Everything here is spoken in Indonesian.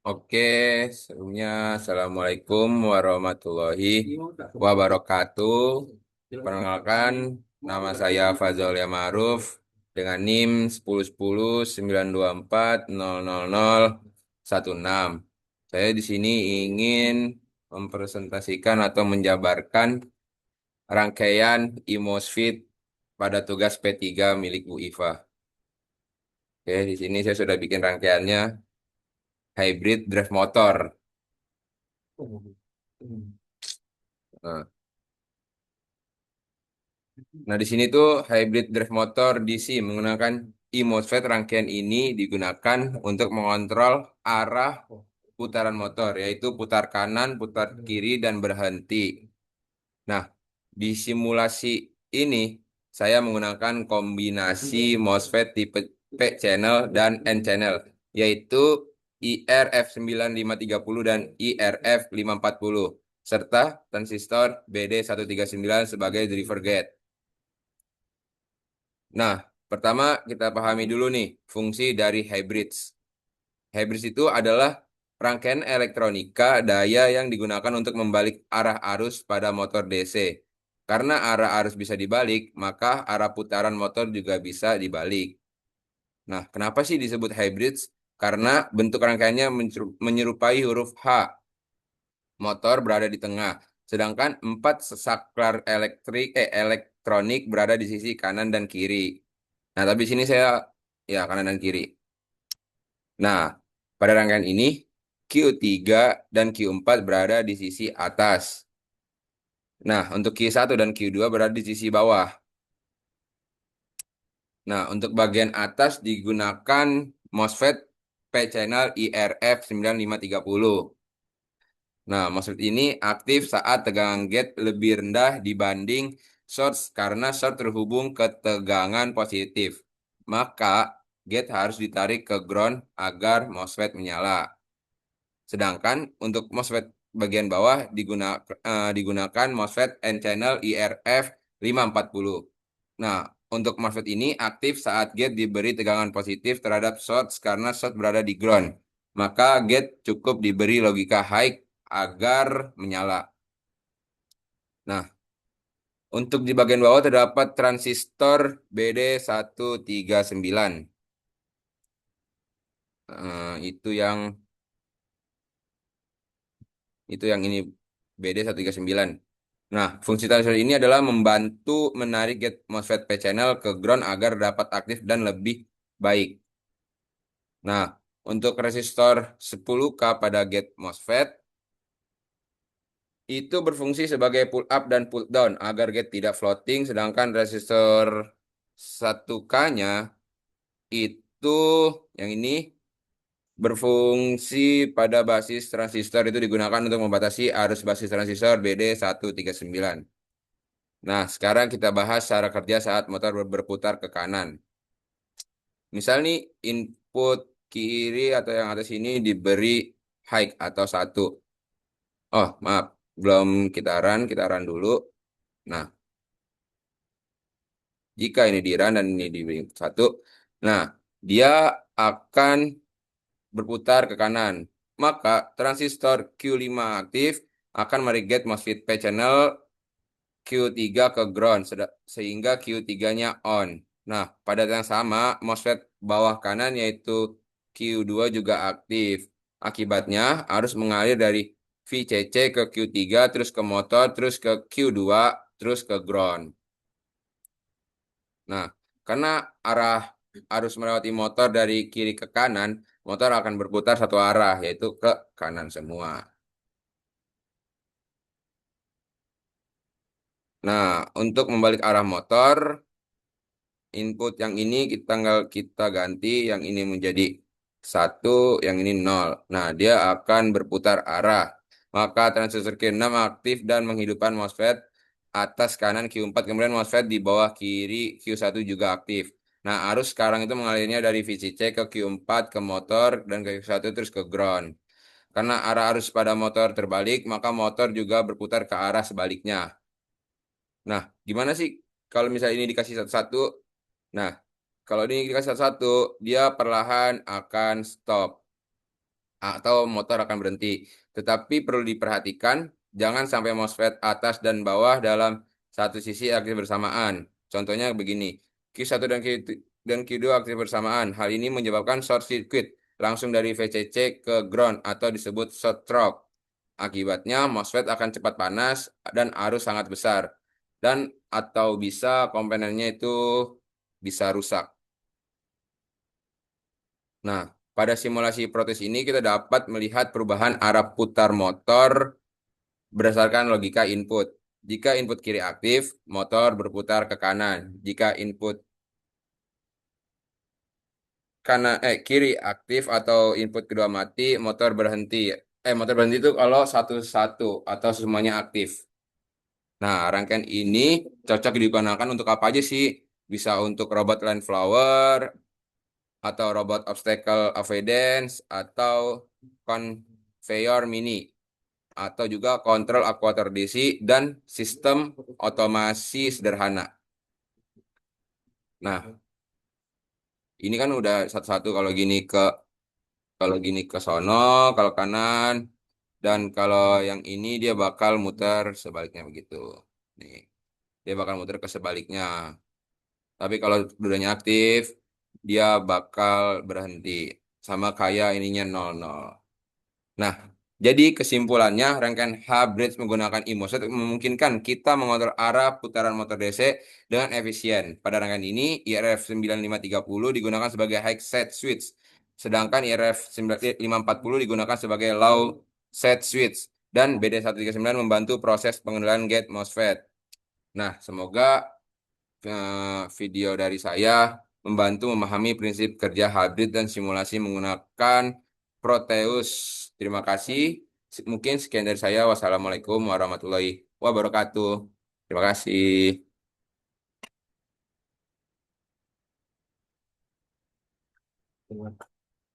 Oke, sebelumnya Assalamualaikum warahmatullahi wabarakatuh. Perkenalkan, nama saya Fazol Ma'ruf dengan NIM 101092400016. Saya di sini ingin mempresentasikan atau menjabarkan rangkaian IMOSFET pada tugas P3 milik Bu Iva. Oke, di sini saya sudah bikin rangkaiannya hybrid drive motor. Nah, Nah, di sini tuh hybrid drive motor DC menggunakan e-MOSFET. Rangkaian ini digunakan untuk mengontrol arah putaran motor, yaitu putar kanan, putar kiri, dan berhenti. Nah, di simulasi ini saya menggunakan kombinasi MOSFET tipe P channel dan N channel, yaitu IRF9530 dan IRF540, serta transistor BD139 sebagai driver gate. Nah, pertama kita pahami dulu nih fungsi dari hybrids. Hybrids itu adalah rangkaian elektronika daya yang digunakan untuk membalik arah arus pada motor DC. Karena arah arus bisa dibalik, maka arah putaran motor juga bisa dibalik. Nah, kenapa sih disebut hybrids? Karena bentuk rangkaiannya menyerupai huruf H, motor berada di tengah. Sedangkan empat saklar elektronik berada di sisi kanan dan kiri. Nah, tapi sini saya ya kanan dan kiri. Nah, pada rangkaian ini Q3 dan Q4 berada di sisi atas. Nah, untuk Q1 dan Q2 berada di sisi bawah. Nah, untuk bagian atas digunakan MOSFET P-channel IRF9530. Nah, MOSFET ini aktif saat tegangan gate lebih rendah dibanding source karena source terhubung ke tegangan positif. Maka gate harus ditarik ke ground agar MOSFET menyala. Sedangkan untuk MOSFET bagian bawah digunakan MOSFET N-channel IRF 540. Nah, untuk MOSFET ini aktif saat gate diberi tegangan positif terhadap source karena source berada di ground. Maka gate cukup diberi logika high agar menyala. Nah, untuk di bagian bawah terdapat transistor BD139. Itu yang ini BD139. Nah, fungsi transistor ini adalah membantu menarik gate MOSFET P channel ke ground agar dapat aktif dan lebih baik. Nah, untuk resistor 10K pada gate MOSFET itu berfungsi sebagai pull up dan pull down agar gate tidak floating, sedangkan resistor 1K-nya itu yang ini berfungsi pada basis transistor, itu digunakan untuk membatasi arus basis transistor BD139. Nah, sekarang kita bahas cara kerja saat motor berputar ke kanan. Misal nih, input kiri atau yang atas ini diberi high atau 1. Oh, maaf. Belum kita run dulu. Nah, jika ini di run dan ini diberi 1. Nah, dia akan berputar ke kanan. Maka transistor Q5 aktif akan mereget MOSFET P channel Q3 ke ground sehingga Q3-nya on. Nah, pada yang sama MOSFET bawah kanan yaitu Q2 juga aktif. Akibatnya arus mengalir dari VCC ke Q3 terus ke motor terus ke Q2 terus ke ground. Nah, karena arah arus melewati motor dari kiri ke kanan, motor akan berputar satu arah yaitu ke kanan semua. Nah, untuk membalik arah motor, input yang ini kita ganti, yang ini menjadi 1, yang ini 0. Nah, dia akan berputar arah. Maka transistor Q6 aktif dan menghidupkan MOSFET atas kanan Q4, kemudian MOSFET di bawah kiri Q1 juga aktif. Nah, arus sekarang itu mengalirnya dari VCC ke Q4 ke motor dan ke Q1 terus ke ground. Karena arah arus pada motor terbalik, maka motor juga berputar ke arah sebaliknya. Nah, gimana sih kalau misalnya ini dikasih satu-satu? Nah, kalau ini dikasih satu-satu, dia perlahan akan stop. atau motor akan berhenti. Tetapi perlu diperhatikan, jangan sampai MOSFET atas dan bawah dalam satu sisi aktif bersamaan. Contohnya begini, Q1 dan Q2 aktif bersamaan. Hal ini menyebabkan short circuit langsung dari VCC ke ground atau disebut short stroke. Akibatnya MOSFET akan cepat panas dan arus sangat besar. Dan atau bisa komponennya itu bisa rusak. Nah, pada simulasi protes ini kita dapat melihat perubahan arah putar motor berdasarkan logika input. Jika input kiri aktif, motor berputar ke kanan. Jika input kiri aktif atau input kedua mati, motor berhenti. Motor berhenti itu kalau satu-satu atau semuanya aktif. Nah, rangkaian ini cocok digunakan untuk apa aja sih? Bisa untuk robot line flower, atau robot obstacle avoidance, atau conveyor mini, atau juga kontrol actuator DC dan sistem otomasi sederhana. Nah, ini kan udah satu-satu kalau gini ke sono, kalau kanan, dan kalau yang ini dia bakal muter sebaliknya begitu. Nih, dia bakal muter ke sebaliknya. Tapi kalau dudanya aktif, dia bakal berhenti. Sama kayak ininya 00. Nah, jadi kesimpulannya, rangkaian H-bridge menggunakan e-MOSFET memungkinkan kita mengontrol arah putaran motor DC dengan efisien. Pada rangkaian ini, IRF 9530 digunakan sebagai high set switch, sedangkan IRF 9540 digunakan sebagai low set switch, dan BD139 membantu proses pengendalian gate MOSFET. Nah, semoga video dari saya membantu memahami prinsip kerja hybrid dan simulasi menggunakan Proteus. Terima kasih. Mungkin sekian dari saya. Wassalamualaikum warahmatullahi wabarakatuh. Terima kasih.